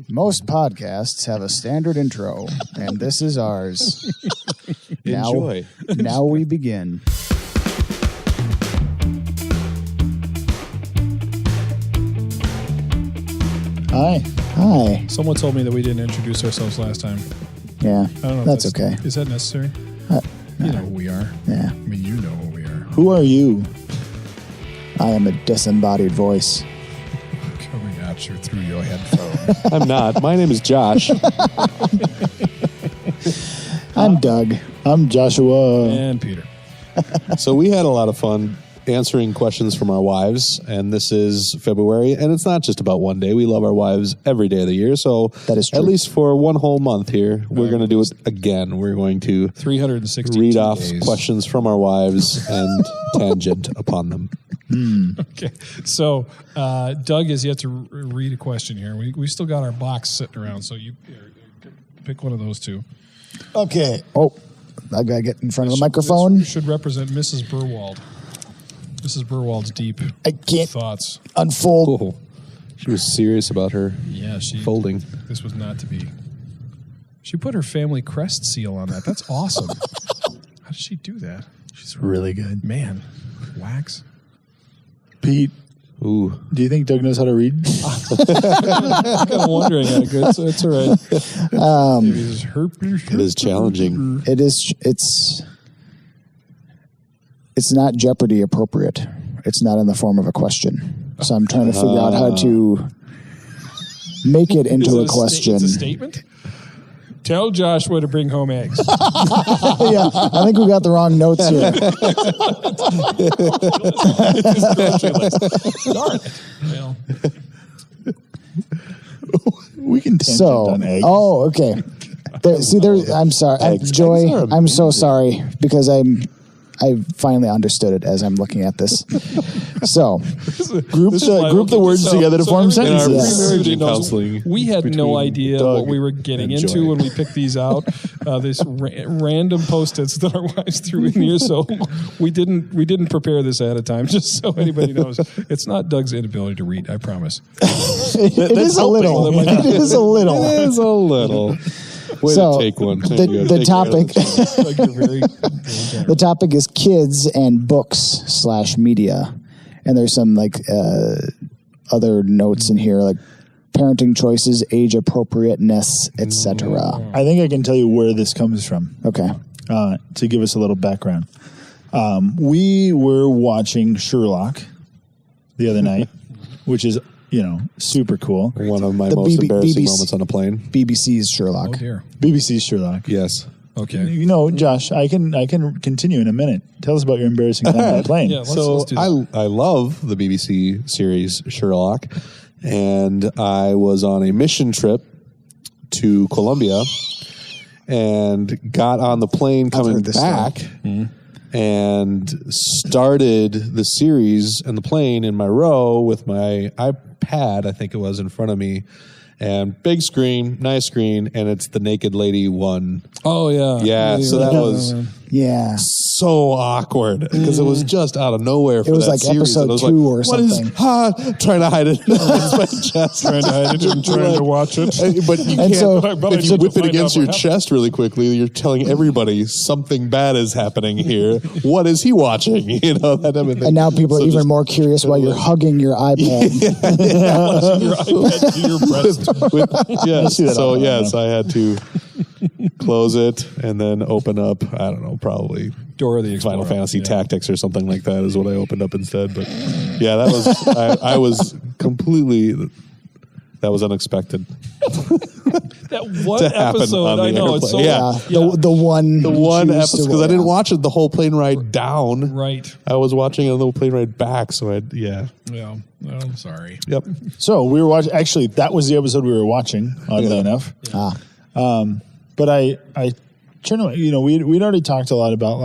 Most podcasts have a standard intro, and this is ours. Enjoy. Now we begin. Hi. Someone told me that we didn't introduce ourselves last time. Yeah, I don't know. that's okay. Is that necessary? You know what we are. Yeah. I mean, you know what we are. Who are you? I am a disembodied voice. Coming at you through your headphone. I'm not. My name is Josh. I'm Doug. I'm Joshua. And Peter. So we had a lot of fun answering questions from our wives, and this is February, and it's not just about one day. We love our wives every day of the year, so that is true. At least for one whole month here, we're going to do it again. We're going to 360 read off days. questions from our wives and tangent upon them. Okay, so Doug has yet to read a question here. We still got our box sitting around, so you pick one of those two. Okay. Oh, I gotta get in front of the microphone. This should represent Mrs. Burwald. Mrs. Burwald's deep thoughts. Unfold. Oh, she was serious about her folding. This was not to be. She put her family crest seal on that. That's awesome. How did she do that? She's really good. Man, wax. Pete, ooh, do you think Doug knows how to read? I'm kind of wondering. So it's all right. It is challenging. It is. It's not Jeopardy appropriate. It's not in the form of a question. So I'm trying to figure out how to make it into a question. It's a statement? Tell Joshua to bring home eggs. Yeah, I think we got the wrong notes here. We can tangent on eggs. Oh, okay. I'm sorry. Joy, I'm so sorry because I finally understood it as I'm looking at this. So, group the words together to form sentences. In our counseling, we had no idea Doug what we were getting and into Joy. when we picked these out. This random post-its that our wives threw in here, so we didn't prepare this ahead of time. Just so anybody knows, it's not Doug's inability to read. I promise. It is a little. It is a little. It is a little. Way to take one. The topic. The topic is kids and books / media, and there's some other notes in here like parenting choices, age appropriateness, etc. I think I can tell you where this comes from. Okay. To give us a little background, we were watching Sherlock the other night, which is super cool. One of my most embarrassing moments on a plane. BBC's Sherlock. Oh dear. BBC's Sherlock. Yes. Okay. Josh, I can continue in a minute. Tell us about your embarrassing time on the plane. Yeah, let's do that. I love the BBC series Sherlock, and I was on a mission trip to Colombia and got on the plane coming back and started the series and the plane in my row with my iPad, I think it was, in front of me. And big screen, nice screen, and it's the naked lady one. Oh, yeah. Yeah, so that was so awkward because it was just out of nowhere for it was that like series. episode 2 or something. What is, trying to hide it against my chest. Trying to hide it and trying to watch it. But you can't, if you whip it against your chest really quickly, you're telling everybody something bad is happening here. What is he watching? That type of thing. And now people are even more curious why you're hugging your iPad. Your iPad to your breast. Yes, I had to close it and then open up, I don't know, probably Dora the Explorer. Final Fantasy Tactics or something like that is what I opened up instead. But yeah, that was, I was completely, that was unexpected. That one episode, I know. It's so, the one episode, because I didn't watch it the whole plane ride down. Right. I was watching it on the plane ride back, so Yeah, I'm sorry. Yep. So we were watching, actually, that was the episode we were watching, oddly enough. Yeah. But I turned away, we'd already talked a lot about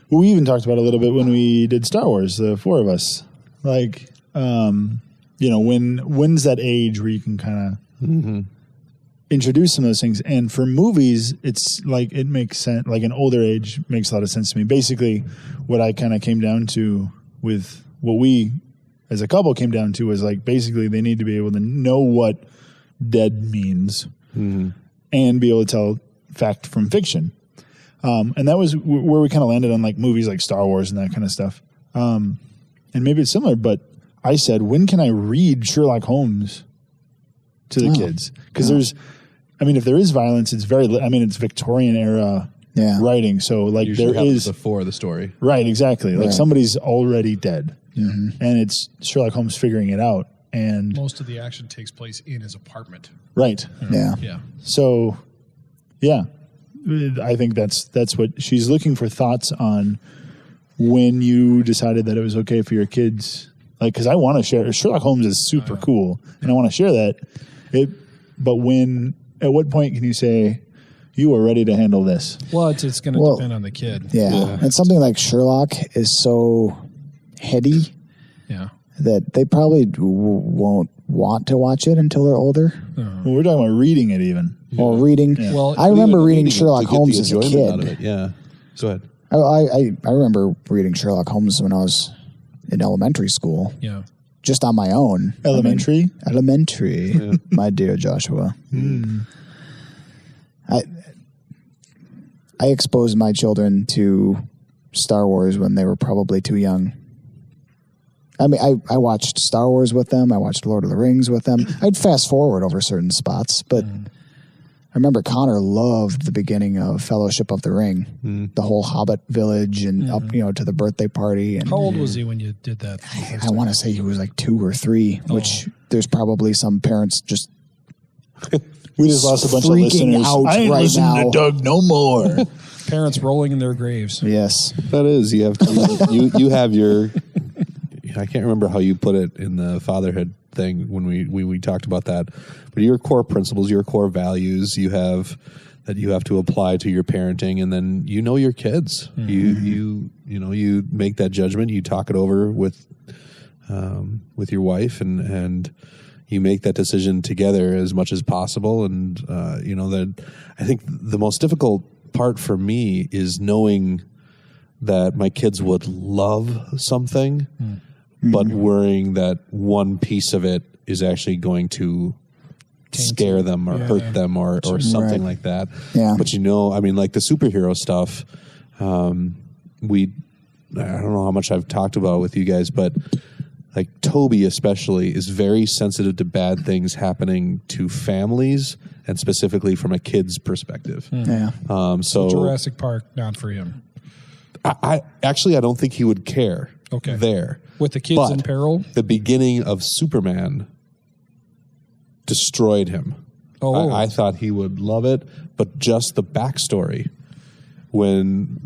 we even talked about it a little bit when we did Star Wars, the four of us. When's that age where you can kind of introduce some of those things? And for movies, it's like, it makes sense, like an older age makes a lot of sense to me. Basically, what I kind of came down to with what we as a couple came down to was basically they need to be able to know what dead means and be able to tell fact from fiction. And that was where we kind of landed on like movies like Star Wars and that kind of stuff. And maybe it's similar, but I said, when can I read Sherlock Holmes to the kids? Because if there is violence, it's it's Victorian era writing. So like usually there is before the story. Right, exactly. Like somebody's already dead. And it's Sherlock Holmes figuring it out. And most of the action takes place in his apartment. Right. Yeah. So, I think that's what she's looking for, thoughts on when you decided that it was okay for your kids. Like, because I want to share. Sherlock Holmes is super cool, and I want to share that. But at what point can you say you are ready to handle this? Well, it's going to depend on the kid. Yeah. And something like Sherlock is so heady. Yeah. That they probably won't want to watch it until they're older. Well, we're talking about reading it even. Well, reading. Yeah. Well, I remember reading Sherlock Holmes as a kid. Yeah. Go ahead. I remember reading Sherlock Holmes when I was in elementary school. Yeah. Just on my own. Elementary? Elementary, my dear Joshua. I exposed my children to Star Wars when they were probably too young. I mean, I watched Star Wars with them. I watched Lord of the Rings with them. I'd fast forward over certain spots, but I remember Connor loved the beginning of Fellowship of the Ring, the whole Hobbit village and up, to the birthday party. And how old was he when you did that? I want to say he was like 2 or 3, which there's probably some parents just we just lost a bunch of listeners. Out I ain't right listening now. to Doug no more. Parents rolling in their graves. Yes, that is. You have to. you have your. I can't remember how you put it in the fatherhood thing when we talked about that, but your core principles, your core values, you have to apply to your parenting, and then your kids. You make that judgment. You talk it over with your wife, and you make that decision together as much as possible. And that I think the most difficult part for me is knowing that my kids would love something. But worrying that one piece of it is actually going to scare them or hurt them or something like that. Yeah. But like the superhero stuff, I don't know how much I've talked about with you guys, but like Toby especially is very sensitive to bad things happening to families and specifically from a kid's perspective. Yeah. So Jurassic Park, not for him. I don't think he would care. Okay. There. With the kids in peril? The beginning of Superman destroyed him. Oh. I thought he would love it, but just the backstory when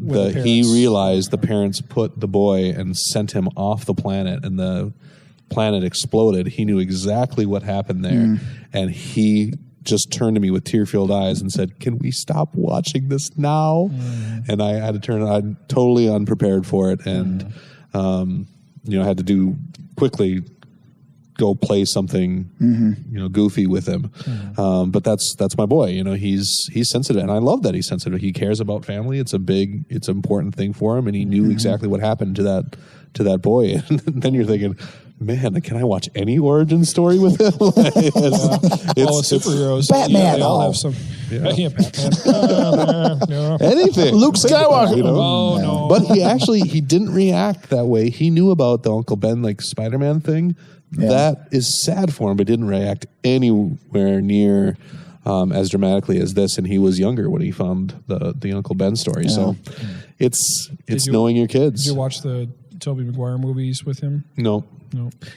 he realized the parents put the boy and sent him off the planet and the planet exploded, he knew exactly what happened there. And he just turned to me with tear-filled eyes and said, "Can we stop watching this now?" And I had to turn. I'm totally unprepared for it, and I had to quickly go play something, goofy with him. But that's my boy. He's sensitive, and I love that he's sensitive. He cares about family. It's an important thing for him, and he knew exactly what happened to that boy. And then you're thinking, man, can I watch any origin story with him? It's superheroes. Batman. They all have some. Yeah, Batman. No. Anything. Luke Skywalker. Oh, no. But he didn't react that way. He knew about the Uncle Ben, like Spider-Man thing. Yeah. That is sad for him, but didn't react anywhere near as dramatically as this. And he was younger when he found the Uncle Ben story. Yeah. So it's knowing your kids. Did you watch the Tobey Maguire movies with him? No.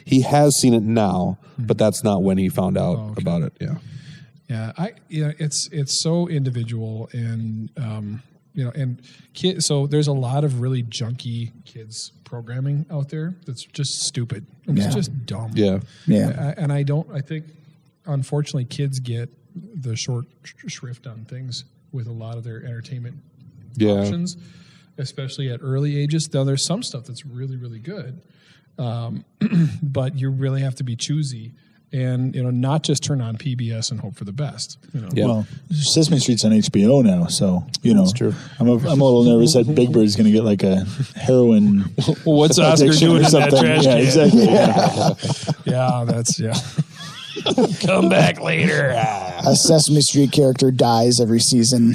He has seen it now, but that's not when he found out about it. Yeah. Yeah. It's so individual and and kids. So there's a lot of really junky kids programming out there that's just stupid. It's just dumb. Yeah. Yeah. And I think unfortunately kids get the short shrift on things with a lot of their entertainment options, especially at early ages. Now there's some stuff that's really, really good. But you really have to be choosy and, not just turn on PBS and hope for the best. Well, Sesame Street's on HBO now, so, That's true. I'm a little nervous that Big Bird's going to get like a heroin what's Oscar doing in that trash can? Yeah, exactly. Yeah, that's, Come back later. A Sesame Street character dies every season.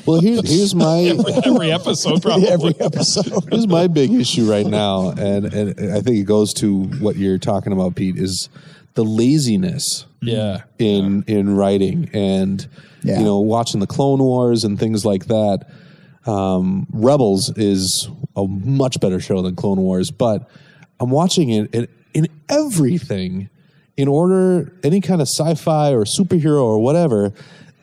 Well, here's my Every episode, probably. Every episode. here's my big issue right now, and I think it goes to what you're talking about, Pete, is the laziness in writing and watching the Clone Wars and things like that. Rebels is a much better show than Clone Wars, but I'm watching it in everything. In order, any kind of sci-fi or superhero or whatever,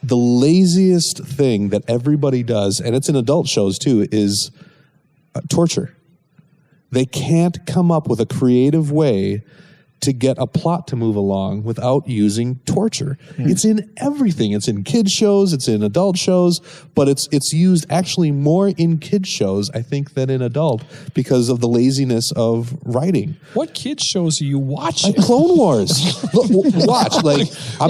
the laziest thing that everybody does, and it's in adult shows too, is torture. They can't come up with a creative way to get a plot to move along without using torture. It's in everything. It's in kids shows, it's in adult shows, but it's used actually more in kids shows, I think, than in adult because of the laziness of writing. What kids shows are you watching? Clone Wars. Watch. I'm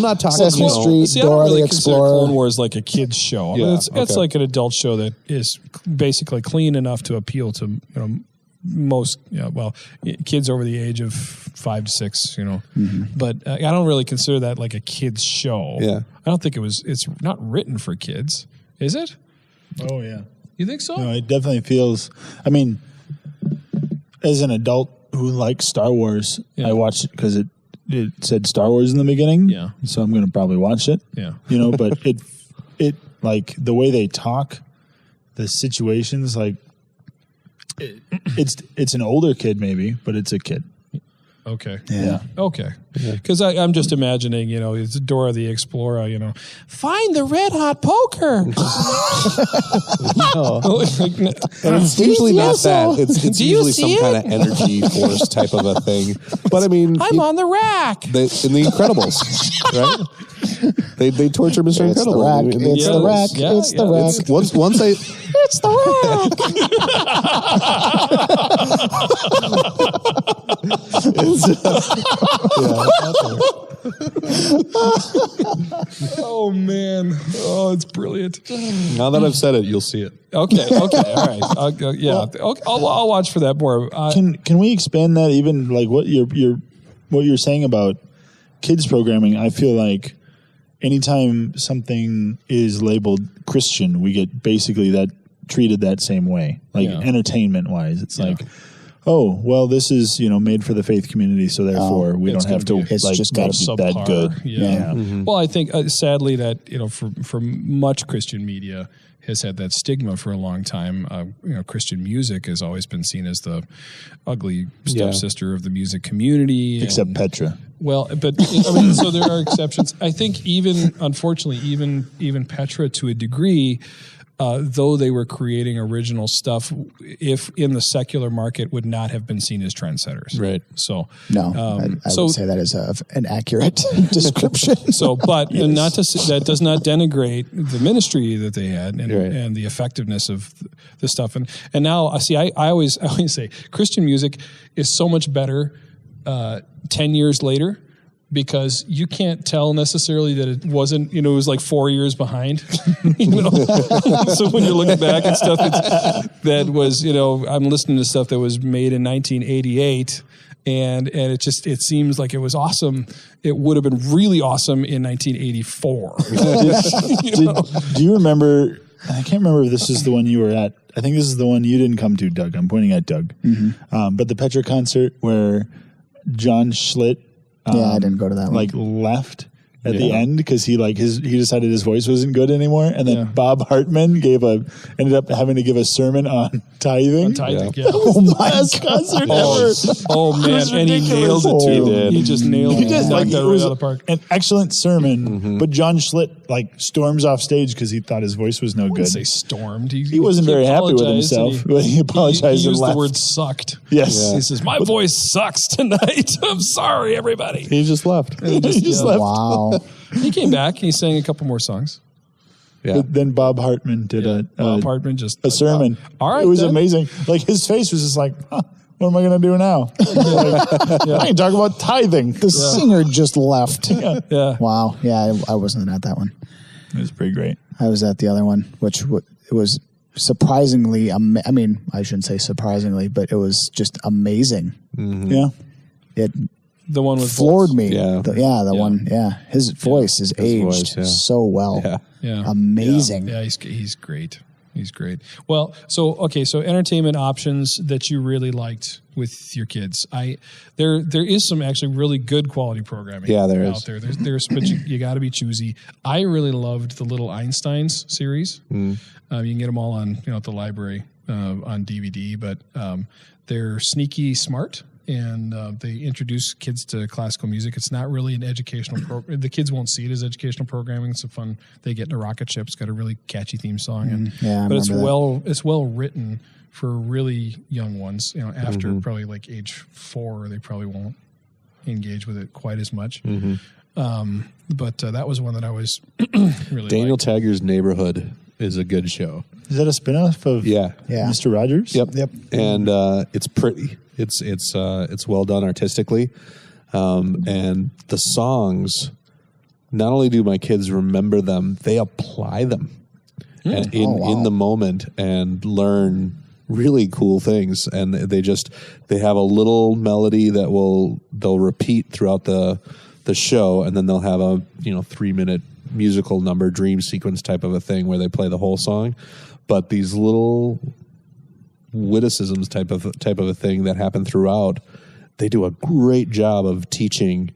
not talking Sesame Street, See, I don't Dora really the consider Explorer. Clone Wars like a kid's show. I mean, it's like an adult show that is basically clean enough to appeal to most kids over the age of 5 to 6. But I don't really consider that like a kid's show. Yeah, I don't think it's not written for kids, is it? Oh yeah, you think so? No, it definitely feels. I mean, as an adult who likes Star Wars, I watched it because it said Star Wars in the beginning. Yeah, so I'm going to probably watch it. Yeah, but it like the way they talk, the situations, like it's an older kid maybe, but it's a kid. Okay. Yeah. Okay. Because I'm just imagining, it's Dora the Explorer, find the red hot poker. And it's usually not that. It's usually some kind of energy force type of a thing. But I mean, I'm on the rack. In The Incredibles, right? They torture Mr. It's Incredible. the rack. It's the rack. Yeah, It's the rack. Once they It's the Oh man! Oh, it's brilliant. now that I've said it, you'll see it. Okay. All right. I'll watch for that more. Can we expand that even like what you're saying about kids programming? I feel like anytime something is labeled Christian, we get basically that treated that same way, like entertainment wise. It's like, oh, well, this is made for the faith community, so therefore we don't have to. It's just gotta be that good. Yeah. Well, I think sadly that for much Christian media has had that stigma for a long time. Christian music has always been seen as the ugly stepsister of the music community, except Petra. Well, but so there are exceptions. I think unfortunately, even Petra to a degree, though they were creating original stuff, if in the secular market would not have been seen as trendsetters. Right. So no, I would say that is an accurate description. But not to say, that does not denigrate the ministry that they had and the effectiveness of the stuff. And now I always say Christian music is so much better 10 years later, because you can't tell necessarily that it wasn't, it was like 4 years behind. So when you're looking back at stuff that was, I'm listening to stuff that was made in 1988, and it seems like it was awesome. It would have been really awesome in 1984. Do you remember? I can't remember if this is the one you were at. I think this is the one you didn't come to, Doug. I'm pointing at Doug. Mm-hmm. But the Petra concert where John Schlitt, I didn't go to that one. Like left at the end because he decided his voice wasn't good anymore, and then Bob Hartman ended up having to give a sermon on tithing. Oh my concert ever! Oh man, and he nailed it too. He just nailed it. Knocked that right out of the park. An excellent sermon, but John Schlitt storms off stage because he thought his voice was no good. Say stormed. He wasn't very happy with himself, but he apologized. He used and left. the word "sucked." Yes, he says, "My voice sucks tonight. I'm sorry, everybody." He just left. He just left. Wow. He came back. He sang a couple more songs. Yeah. But then Bob Hartman did a sermon. All right, it was amazing. Like his face was just like, what am I going to do now? I can talk about tithing. The singer just left. Yeah. Wow. Yeah, I wasn't at that one. It was pretty great. I was at the other one, which it was surprisingly. I mean, I shouldn't say surprisingly, but it was just amazing. Mm-hmm. Yeah. The one with floored Bolts. me. Yeah. The one. Yeah, his voice is aged so well. Yeah, amazing. Yeah, he's great. He's great. Well, so entertainment options that you really liked with your kids. There is some actually really good quality programming. Yeah, there out is. there. There's but you got to be choosy. I really loved the Little Einsteins series. You can get them all on at the library on DVD, but they're sneaky smart. And they introduce kids to classical music. It's not really an educational program. The kids won't see it as educational programming. It's fun. They get in a rocket ship. It's got a really catchy theme song, but it's well written for really young ones. After probably like age 4, they probably won't engage with it quite as much. But that was one that I was really Daniel liked. Tiger's Neighborhood is a good show. Is that a spinoff of Mr. Rogers? Yep. And it's pretty. It's well done artistically, and the songs. Not only do my kids remember them, they apply them in the moment and learn really cool things. And they have a little melody that they'll repeat throughout the show, and then they'll have a 3-minute musical number, dream sequence type of a thing where they play the whole song. But these little witticisms type of a thing that happen throughout, they do a great job of teaching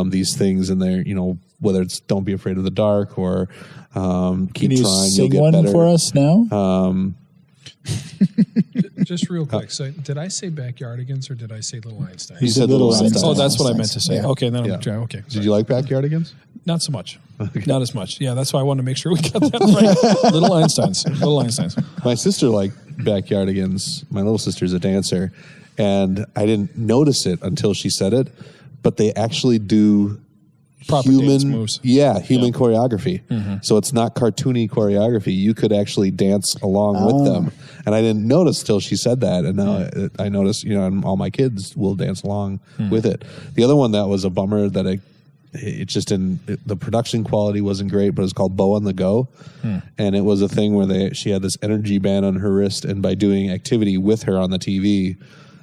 these things in there. Whether it's "Don't be afraid of the dark" or "Keep trying, you'll get better." Sing one for us now. Just real quick. So, did I say Backyardigans or did I say Little Einstein? You said Little Einstein. Oh, that's what I meant to say. Yeah. Okay, then okay. Did you like Backyardigans? Not so much. Not as much. Yeah, that's why I wanted to make sure we got that right. Little Einsteins. My sister liked Backyardigans. My little sister's a dancer, and I didn't notice it until she said it. But they actually do proper dance moves. Human choreography. So it's not cartoony choreography. You could actually dance along with them. And I didn't notice till she said that. And now I noticed, and all my kids will dance along with it. The other one that was a bummer that the production quality wasn't great, but it's called Bo on the Go. And it was a thing where she had this energy band on her wrist, and by doing activity with her on the TV,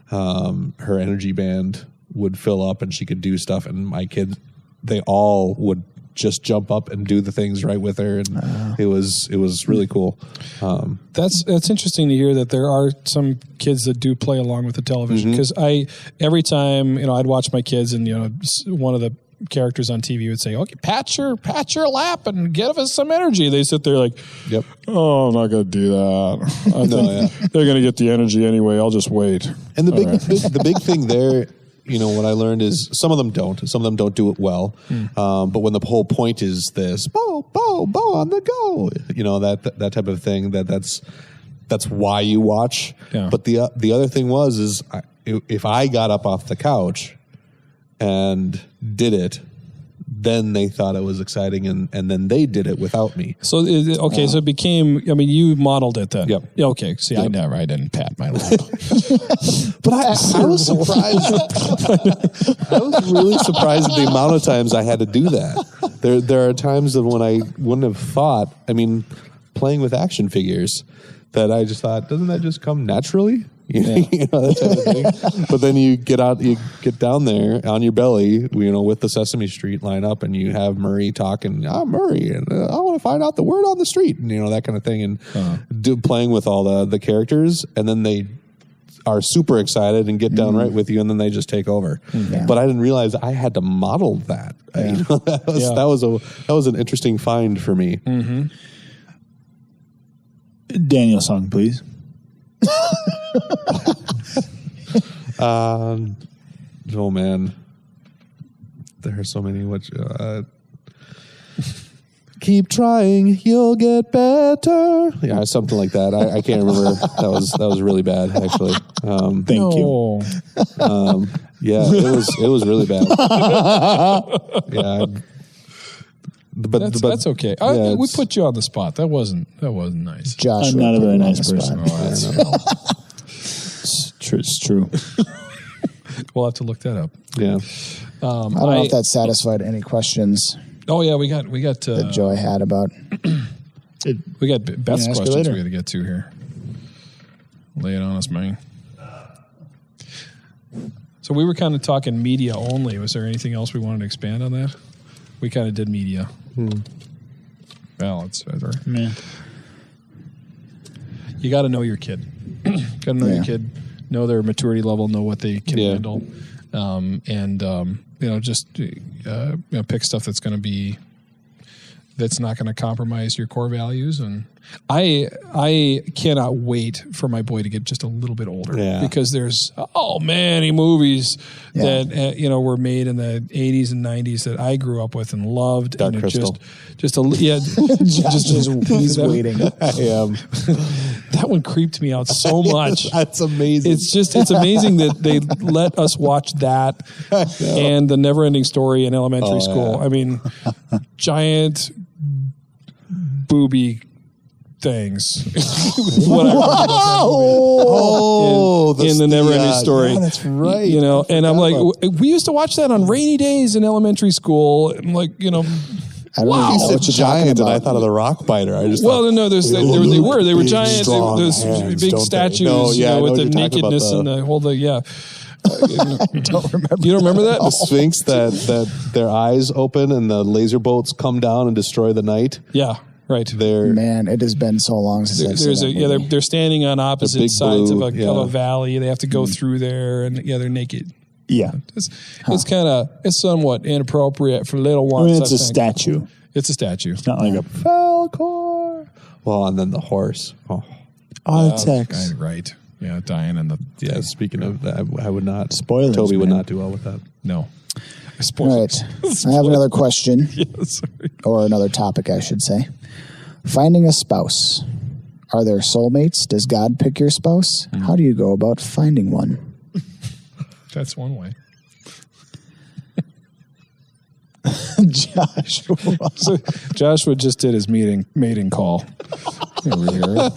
her energy band would fill up and she could do stuff. And my kids, they all would just jump up and do the things right with her, and it was really cool. That's interesting to hear that there are some kids that do play along with the television, because every time I'd watch my kids, and one of the characters on TV would say, "Okay, pat your lap and give us some energy." They sit there like, Yep. "Oh, I'm not going to do that. I think they're going to get the energy anyway. I'll just wait." And the big thing there, what I learned is some of them don't do it well. But when the whole point is this, Bo on the go, that type of thing, that's why you watch. Yeah. But the other thing if I got up off the couch and did it, then they thought it was exciting, and then they did it without me. So so it became. You modeled it then. Yep. Yeah. Okay. See, I didn't pat my lap. But I was surprised. I was really surprised at the amount of times I had to do that. There are times when I wouldn't have thought. Playing with action figures, that I just thought, doesn't that just come naturally? That type of thing. But then you get down there on your belly, with the Sesame Street line up, and you have Murray talking, "I'm Murray, and I want to find out the word on the street," and that kind of thing, and playing with all the characters, and then they are super excited and get down right with you, and then they just take over. But I didn't realize I had to model that. That was an interesting find for me. Daniel song, please. Oh man, there are so many. Keep trying, you'll get better. Yeah, something like that. I can't remember. That was really bad, actually. Thank you. Yeah, it was really bad. Yeah. But that's okay. We put you on the spot. That wasn't nice. Josh, I'm not a very nice person. It's true. We'll have to look that up. Yeah. I don't know if that satisfied any questions. Oh yeah, we got that Joy had about. We got Beth's questions we got to get to here. Lay it on us, man. So we were kind of talking media only. Was there anything else we wanted to expand on that? We kind of did media. Well, it's better. Man. You got to know your kid. Got to know your kid, know their maturity level, know what they can handle, just pick stuff that's going to be that's not going to compromise your core values. And I cannot wait for my boy to get just a little bit older because there's many movies that were made in the 80s and 90s that I grew up with and loved. Dark and Crystal. He's waiting. I am. That one creeped me out so much. That's amazing. It's amazing that they let us watch that and the Never-Ending Story in elementary school. Yeah. I mean, giant booby things. Whatever. In the Never-Ending Story. Yeah, that's right. And I'm like, we used to watch that on rainy days in elementary school. I'm like, I don't know what you're giant, and I thought of the rock biter. I just they were giant. Those big statues, with the nakedness and the whole I don't remember. You don't remember that? The Sphinx that their eyes open and the laser bolts come down and destroy the night. Yeah. Right. Man, it has been so long since I've seen that movie. They're standing on opposite sides of a valley. They have to go through there, and they're naked. Yeah, it's somewhat inappropriate for little ones. It's a statue. It's a statue. It's not like a Falcor. Well, and then the horse. Artex. Right. Yeah, dying in the. Yeah. Speaking of that, I would not. Spoilers. Toby would not do well with that. No. All right. I have another question, sorry. Or another topic, I should say. Finding a spouse. Are there soulmates? Does God pick your spouse? How do you go about finding one? That's one way. Joshua. So Joshua just did his mating call. I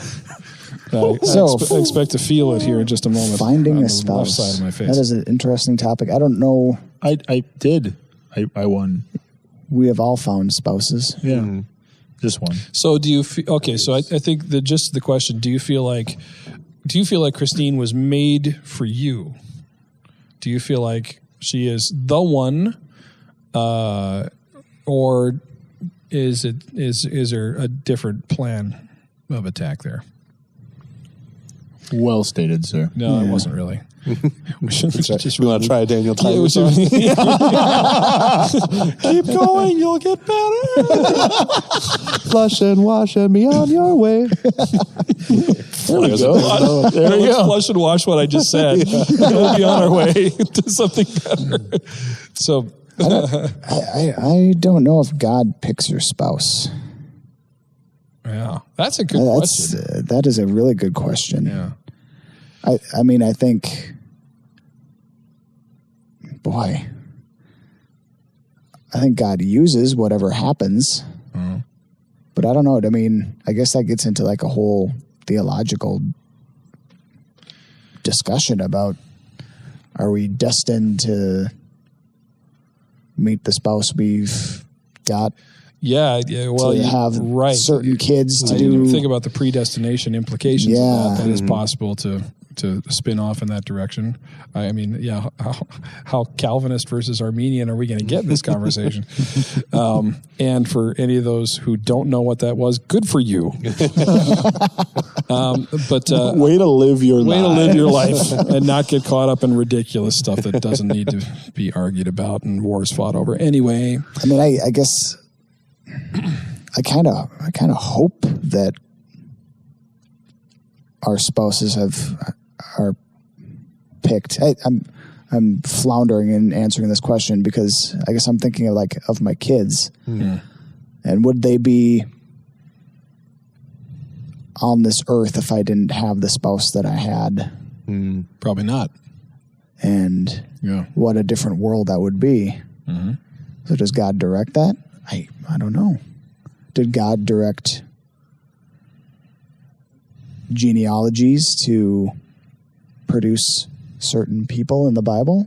expect to feel it here in just a moment. Finding on a spouse. The left side of my face. That is an interesting topic. I don't know. I did. I won. We have all found spouses. Yeah. Just one. So do you feel, okay, so I think the gist of the question, do you feel like Christine was made for you? Do you feel like she is the one, or is there a different plan of attack there? Well stated, sir. No, it wasn't really. You want to try Daniel Tiger? Keep going, you'll get better. Flush and wash and be on your way. There we go. There we go. Flush and wash what I just said. We'll be on our way to something better. So I don't know if God picks your spouse. Yeah, that's a good question. That is a really good question. Yeah. I mean, I think, boy, I think God uses whatever happens, but I don't know. I mean, I guess that gets into like a whole theological discussion about, are we destined to meet the spouse we've got? Yeah, well, to have certain kids to do. Didn't think about the predestination implications of that. That is Mm-hmm. possible to spin off in that direction. I mean, yeah, how Calvinist versus Armenian are we going to get in this conversation? And for any of those who don't know what that was, good for you. But way to live your life. Way to live your life and not get caught up in ridiculous stuff that doesn't need to be argued about and wars fought over. Anyway, I mean, I guess I kind of hope that our spouses are picked. I'm floundering in answering this question because I guess I'm thinking of my kids, and would they be on this earth if I didn't have the spouse that I had? Probably not. And what a different world that would be. Mm-hmm. So does God direct that? I don't know. Did God direct genealogies to produce certain people in the Bible?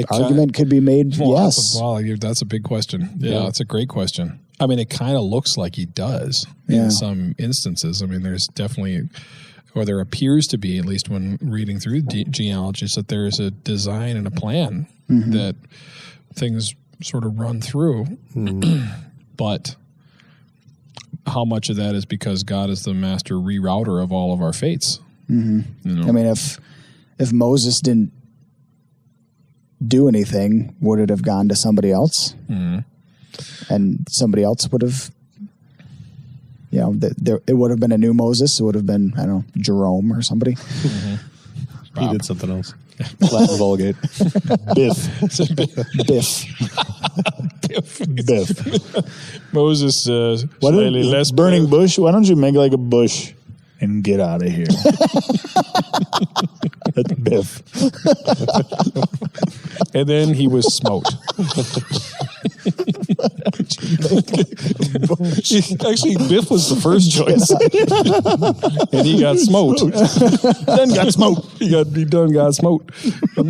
Argument could be made, yes. That's a big question. Yeah, that's a great question. I mean, it kind of looks like he does in some instances. I mean, there's definitely or there appears to be, at least when reading through genealogies, that there is a design and a plan that things sort of run through. But how much of that is because God is the master rerouter of all of our fates? You know? I mean, if Moses didn't do anything, would it have gone to somebody else? And somebody else would have, it would have been a new Moses. It would have been, I don't know, Jerome or somebody. He did something else. Latin Vulgate. Biff. Moses, slightly less burning bush. Why don't you make like a bush and get out of here? That's Biff. And then he was smote. Actually, Biff was the first choice, and he got smote. Then got smote. He done got smote, and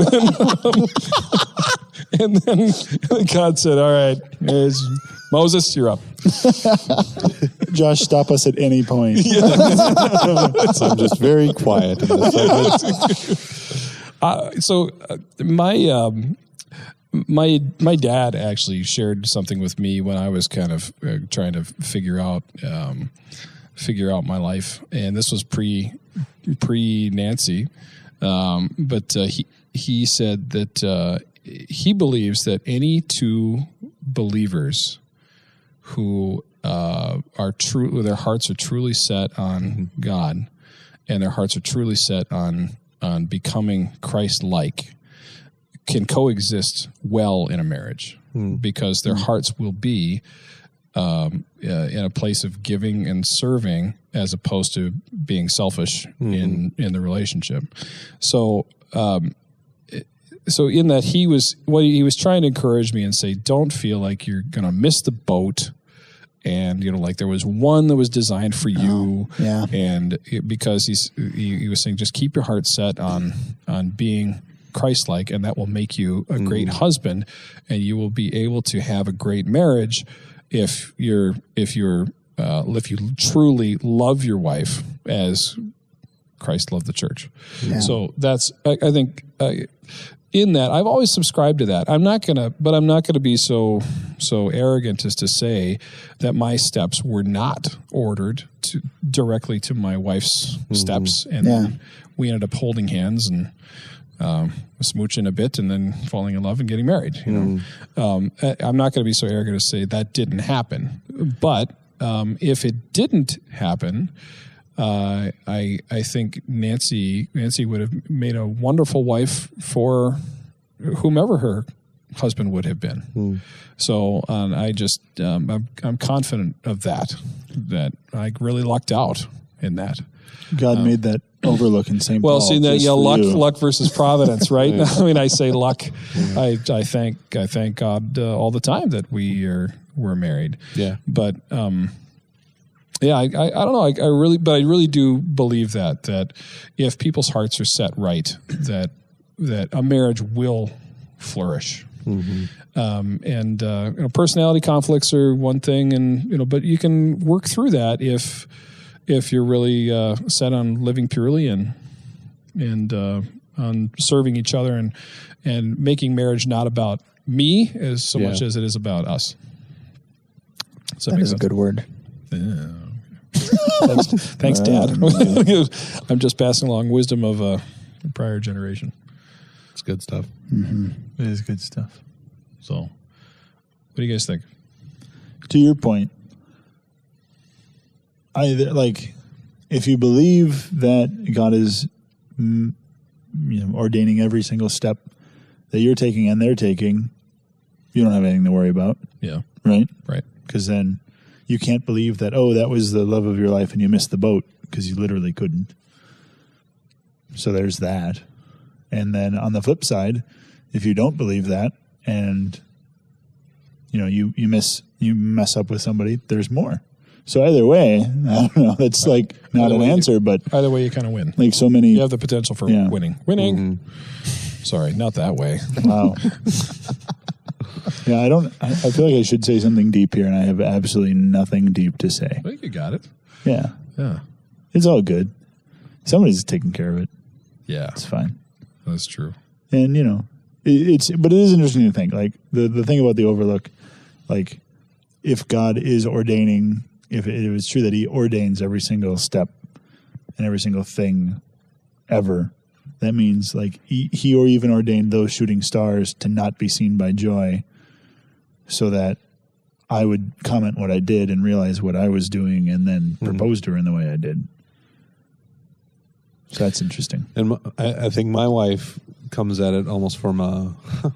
then God said, "All right, Moses, you're up." Josh, stop us at any point. I'm just very quiet in this segment. My dad actually shared something with me when I was kind of trying to figure out my life, and this was pre Nancy, but he said that he believes that any two believers who are true, their hearts are truly set on God, and their hearts are truly set on becoming Christ-like, can coexist well in a marriage because their hearts will be in a place of giving and serving as opposed to being selfish in the relationship. So in that he was trying to encourage me and say, don't feel like you're going to miss the boat. And, like there was one that was designed for you. And because he was saying, just keep your heart set on being Christ-like, and that will make you a great husband, and you will be able to have a great marriage if you truly love your wife as Christ loved the church. So that's, I think, in that I've always subscribed to that. I'm not gonna be so arrogant as to say that my steps were not ordered directly to my wife's steps, and then we ended up holding hands and smooching a bit and then falling in love and getting married. I'm not going to be so arrogant to say that didn't happen. But if it didn't happen, I think Nancy would have made a wonderful wife for whomever her husband would have been. So I'm confident of that I really lucked out in that. God made that overlook in St. Paul. Well, see that luck versus providence, right? I mean, I say luck. I thank God all the time that we're married. Yeah, but I don't know. I really do believe that if people's hearts are set right, that a marriage will flourish. Personality conflicts are one thing, and but you can work through that if you're really set on living purely and on serving each other and making marriage not about me as so much as it is about us. That is a good word. Yeah. Thanks, Dad. I'm just passing along wisdom of a prior generation. It's good stuff. It is good stuff. So, what do you guys think? To your point, if you believe that God is ordaining every single step that you're taking and they're taking, you don't have anything to worry about. Yeah. Right? Right. Because then you can't believe that, that was the love of your life and you missed the boat, because you literally couldn't. So there's that. And then on the flip side, if you don't believe that and you mess up with somebody, there's more. So either way, I don't know. That's not an answer, but either way, you kind of win. Like so many, you have the potential for winning. Sorry, not that way. Wow. I feel like I should say something deep here, and I have absolutely nothing deep to say. I think you got it. Yeah. Yeah. It's all good. somebody's taking care of it. Yeah, It's fine. that's true. And but it is interesting to think, like the thing about the overlook, like if God is ordaining, if it was true that he ordains every single step and every single thing ever, that means like he or even ordained those shooting stars to not be seen by Joy, so that I would comment what I did and realize what I was doing and then propose to her in the way I did. So that's interesting. And I think my wife comes at it almost from a, I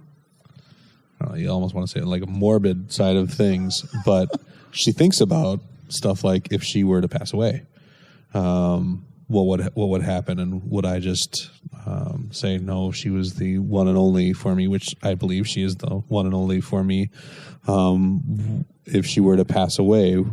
don't know, you almost want to say it like a morbid side of things, but she thinks about stuff like if she were to pass away, what would happen, and would I just say no? She was the one and only for me, which I believe she is the one and only for me. If she were to pass away,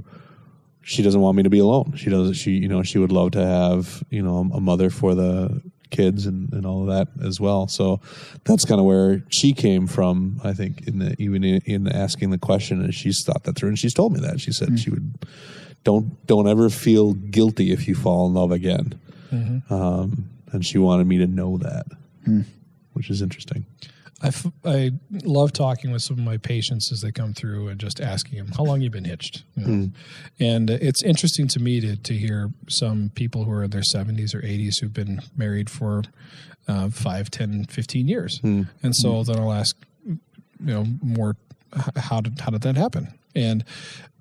she doesn't want me to be alone. She does. She would love to have a mother for the kids and all of that as well. So that's kind of where she came from. I think in asking the question, and she's thought that through, and she's told me that. She said she would don't ever feel guilty if you fall in love again, and she wanted me to know that, which is interesting. I love talking with some of my patients as they come through and just asking them, how long you been hitched? And it's interesting to me to hear some people who are in their 70s or 80s who've been married for 5, 10, 15 years. And so then I'll ask, more, how did that happen? And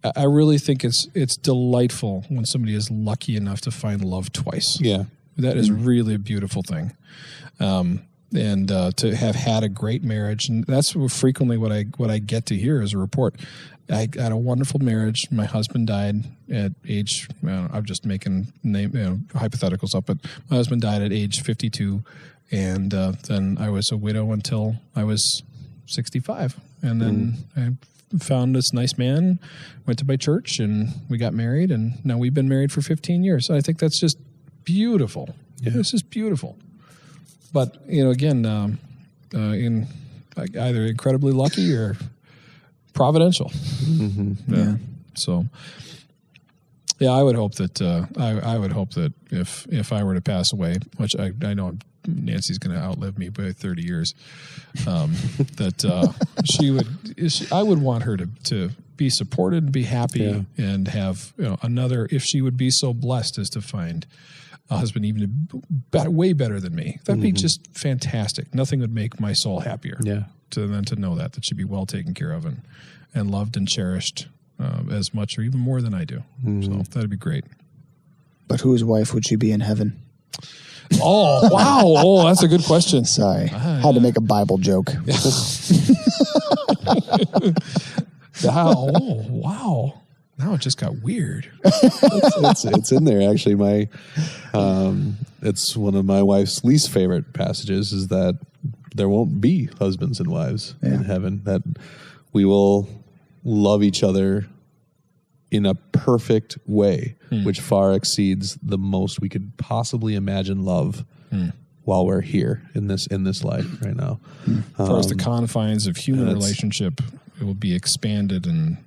I really think it's delightful when somebody is lucky enough to find love twice. Yeah. That is really a beautiful thing. And to have had a great marriage, and that's frequently what I get to hear as a report. I had a wonderful marriage. My husband died at age, I'm just making hypotheticals up, but my husband died at age 52, and then I was a widow until I was 65, and then I found this nice man, went to my church, and we got married, and now we've been married for 15 years. So I think that's just beautiful. Yeah. This is beautiful. But, again, in either incredibly lucky or providential. Yeah. So, I would hope that I would hope that if I were to pass away, which I know Nancy's going to outlive me by 30 years, that I would want her to be supported and be happy and have another, if she would be so blessed as to find a husband even way better than me. That'd be just fantastic. Nothing would make my soul happier than to know that she'd be well taken care of and loved and cherished as much or even more than I do. So that'd be great. But whose wife would she be in heaven? Oh, wow. Oh, that's a good question. Sorry. Had to make a Bible joke. Oh, wow. Now it just got weird. It's in there actually. It's one of my wife's least favorite passages is that there won't be husbands and wives in heaven. That we will love each other in a perfect way, which far exceeds the most we could possibly imagine love while we're here in this life right now. As far as the confines of human relationship, it will be expanded and.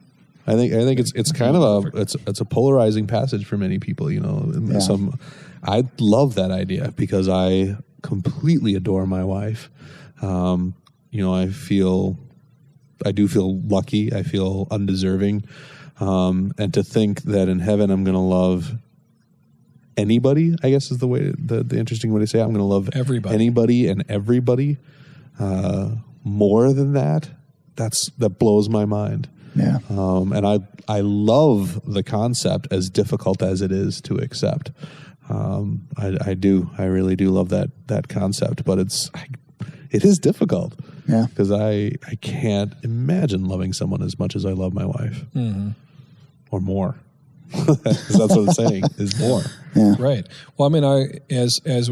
I think it's kind of it's a polarizing passage for many people. I love that idea because I completely adore my wife. I do feel lucky. I feel undeserving, and to think that in heaven I'm going to love anybody. I guess is the way the interesting way to say it. I'm going to love everybody, anybody, and everybody more than that. That blows my mind. Yeah. And I love the concept, as difficult as it is to accept. I really do love that concept, but it is difficult. Yeah. Because I can't imagine loving someone as much as I love my wife. Or more. That's what it's saying, is more. Yeah. Right. Well, I mean, as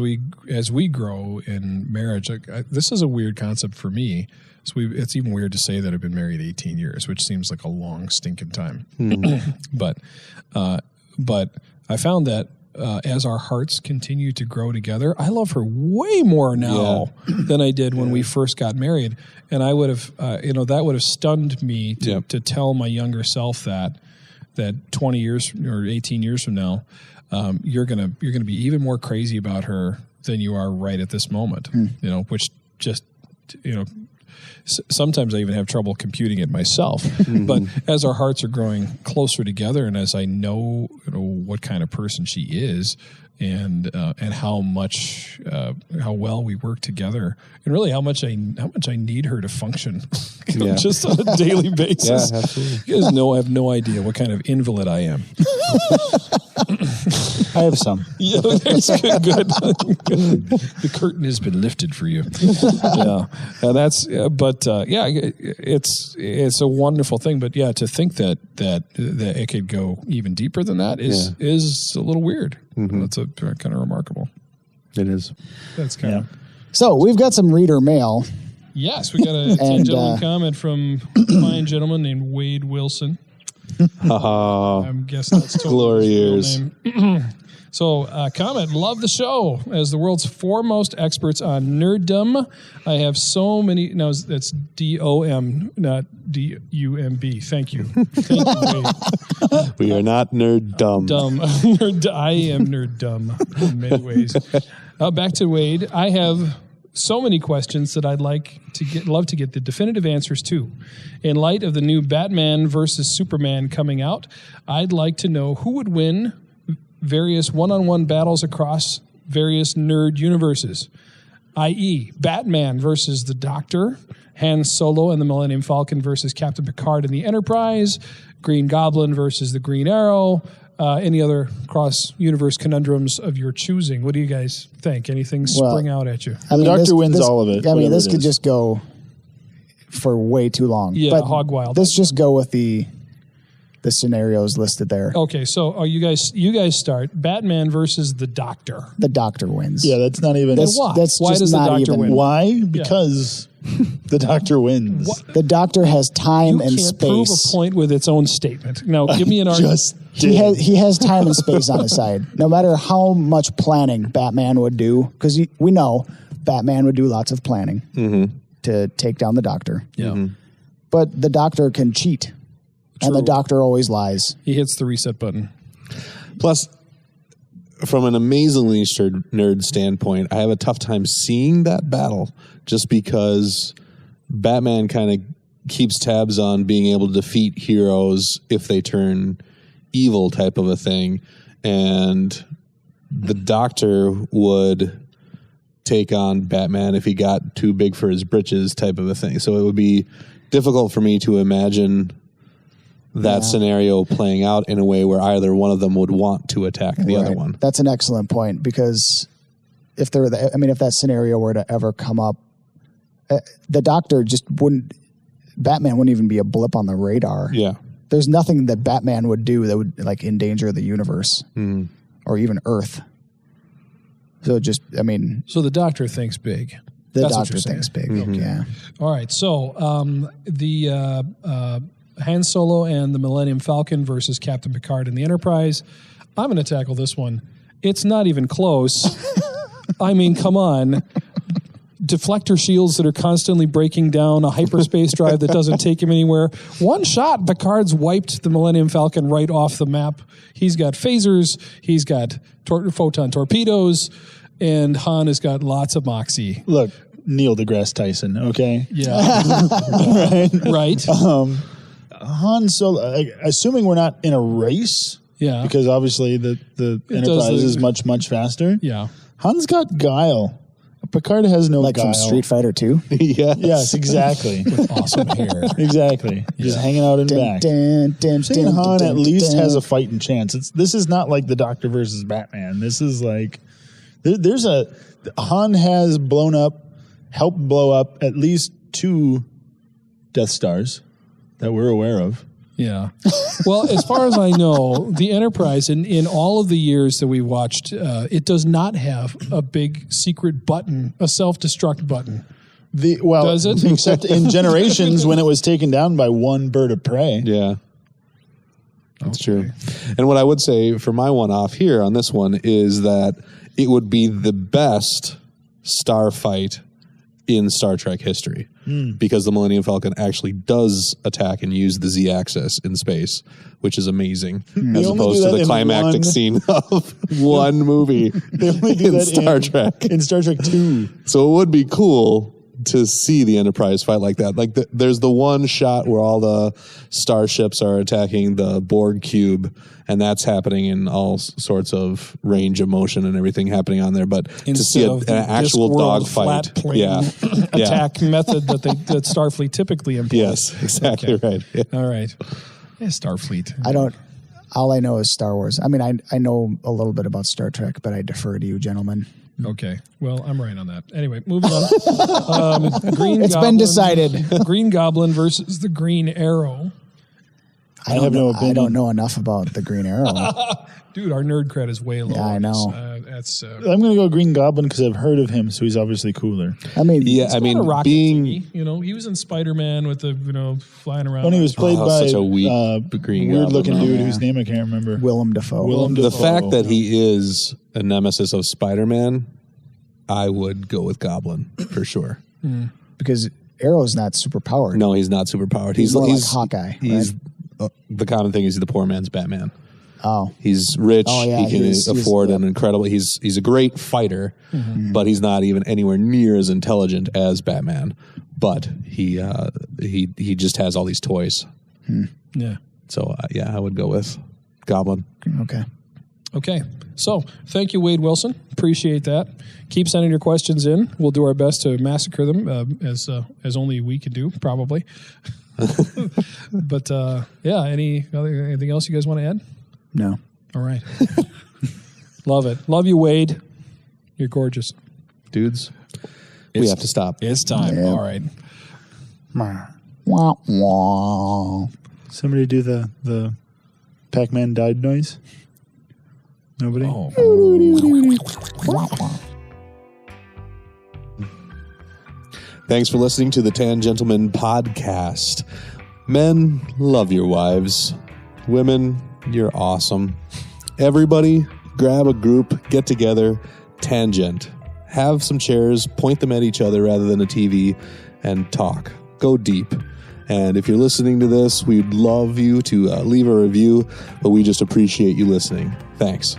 we grow in marriage, this is a weird concept for me. So it's even weird to say that I've been married 18 years, which seems like a long stinking time. But I found that as our hearts continue to grow together, I love her way more now than I did when we first got married. And I would have, that would have stunned me to tell my younger self that that 20 years or 18 years from now, you're gonna be even more crazy about her than you are right at this moment. You know, which just, you know, sometimes I even have trouble computing it myself. But as our hearts are growing closer together, and as I know, you know, what kind of person she is, and how well we work together, and really how much I need her to function, just on a daily basis. Yeah, absolutely. You guys know I have no idea what kind of invalid I am. I have some. Yeah, that's good. The curtain has been lifted for you. Yeah, and that's. It's a wonderful thing. But yeah, to think that it could go even deeper than that is a little weird. That's kind of remarkable. It is. That's kind of. So we've got some reader mail. Yes, we got a gentleman comment from a fine gentleman named Wade Wilson. I'm guessing that's totally his real name. So, comment, love the show. As the world's foremost experts on nerddom, I have so many... No, that's D-O-M, not D-U-M-B. Thank you. Thank you, Wade. We are not nerd dumb. I am nerd dumb in many ways. Back to Wade. I have so many questions that I'd love to get the definitive answers to. In light of the new Batman versus Superman coming out, I'd like to know who would win various one-on-one battles across various nerd universes, i.e. Batman versus the Doctor, Han Solo and the Millennium Falcon versus Captain Picard and the Enterprise, Green Goblin versus the Green Arrow, any other cross-universe conundrums of your choosing. What do you guys think? Anything spring out at you? I mean, the Doctor wins all of it. I mean, this could just go for way too long. Yeah, but hog wild. Let's just go with the scenarios listed there. Okay, so you guys start. Batman versus the Doctor. The Doctor wins. Yeah, that's not even... Why? That's Why just does not the Doctor even, win? Why? Because the Doctor wins. What? The Doctor has time and You can't prove space. a point with its own statement. Now, give me an argument. He has time and space on his side. No matter how much planning Batman would do, because we know Batman would do lots of planning to take down the Doctor. Yeah. But the Doctor can cheat. And the Doctor always lies. He hits the reset button. Plus, from an amazingly nerd standpoint, I have a tough time seeing that battle just because Batman kind of keeps tabs on being able to defeat heroes if they turn evil type of a thing. And the Doctor would take on Batman if he got too big for his britches type of a thing. So it would be difficult for me to imagine that scenario playing out in a way where either one of them would want to attack the other one. That's an excellent point, because if that scenario were to ever come up, the Doctor just Batman wouldn't even be a blip on the radar. Yeah. There's nothing that Batman would do that would like endanger the universe or even Earth. So So the Doctor thinks big. The Doctor thinks big. Yeah. All right. So the Han Solo and the Millennium Falcon versus Captain Picard and the Enterprise. I'm going to tackle this one. It's not even close. I mean, come on. Deflector shields that are constantly breaking down, a hyperspace drive that doesn't take him anywhere. One shot, Picard's wiped the Millennium Falcon right off the map. He's got phasers. He's got photon torpedoes. And Han has got lots of moxie. Look, Neil deGrasse Tyson, okay? Yeah. Right. Han Solo, assuming we're not in a race, because obviously the Enterprise is much, much faster. Yeah. Han's got guile. Picard has no like guile. From Street Fighter 2? Yes, exactly. With awesome hair. Exactly. Just hanging out in back. Saying Han at least has a fighting chance. This is not like the Doctor versus Batman. This is like... Han has helped blow up at least 2 Death Stars that we're aware of. Yeah. Well, as far as I know, the Enterprise, in all of the years that we watched, it does not have a big secret button, a self-destruct button. Does it? Except in Generations when it was taken down by one bird of prey. Yeah. That's true. And what I would say for my one off here on this one is that it would be the best star fight in Star Trek history because the Millennium Falcon actually does attack and use the Z-axis in space, which is amazing, as opposed to the climactic scene of one movie in Star Trek. In Star Trek 2. So it would be cool to see the Enterprise fight like that. Like there's the one shot where all the starships are attacking the Borg cube, and that's happening in all sorts of range of motion and everything happening on there. But instead to see an actual dogfight, attack method that Starfleet typically employs. Yes, exactly right. Yeah. All right, Starfleet. All I know is Star Wars. I mean, I know a little bit about Star Trek, but I defer to you, gentlemen. Okay. Well, I'm right on that. Anyway, moving on. It's been decided. Green Goblin versus the Green Arrow. I have no opinion. I don't know enough about the Green Arrow. Dude, our nerd cred is way low. Yeah, I know. I'm going to go Green Goblin because I've heard of him, so he's obviously cooler. I mean, being, he was in Spider-Man with the, flying around. When he was played by such a weird-looking dude whose name I can't remember. Willem Dafoe. The fact that he is a nemesis of Spider-Man, I would go with Goblin for sure. Because Arrow's not super powered. No, he's not super powered. He's more like Hawkeye. He's the common thing is he's the poor man's Batman. Oh, he's rich. Yeah, he can afford an incredible. He's a great fighter, but he's not even anywhere near as intelligent as Batman. But he just has all these toys. Yeah. So I would go with Goblin. Okay. So thank you, Wade Wilson. Appreciate that. Keep sending your questions in. We'll do our best to massacre them as only we can do, probably. But anything else you guys want to add? No. All right. Love it. Love you, Wade. You're gorgeous. Dudes, we have to stop. It's time. Yeah. All right. Wah, wah. Somebody do the Pac-Man died noise? Nobody? Oh. Thanks for listening to the T.A.N.G.E.N.T.L.E.M.E.N podcast. Men, love your wives. Women, you're awesome. Everybody, grab a group, get together, tangent. Have some chairs, point them at each other rather than a TV, and talk. Go deep. And if you're listening to this, we'd love you to leave a review, but we just appreciate you listening. Thanks.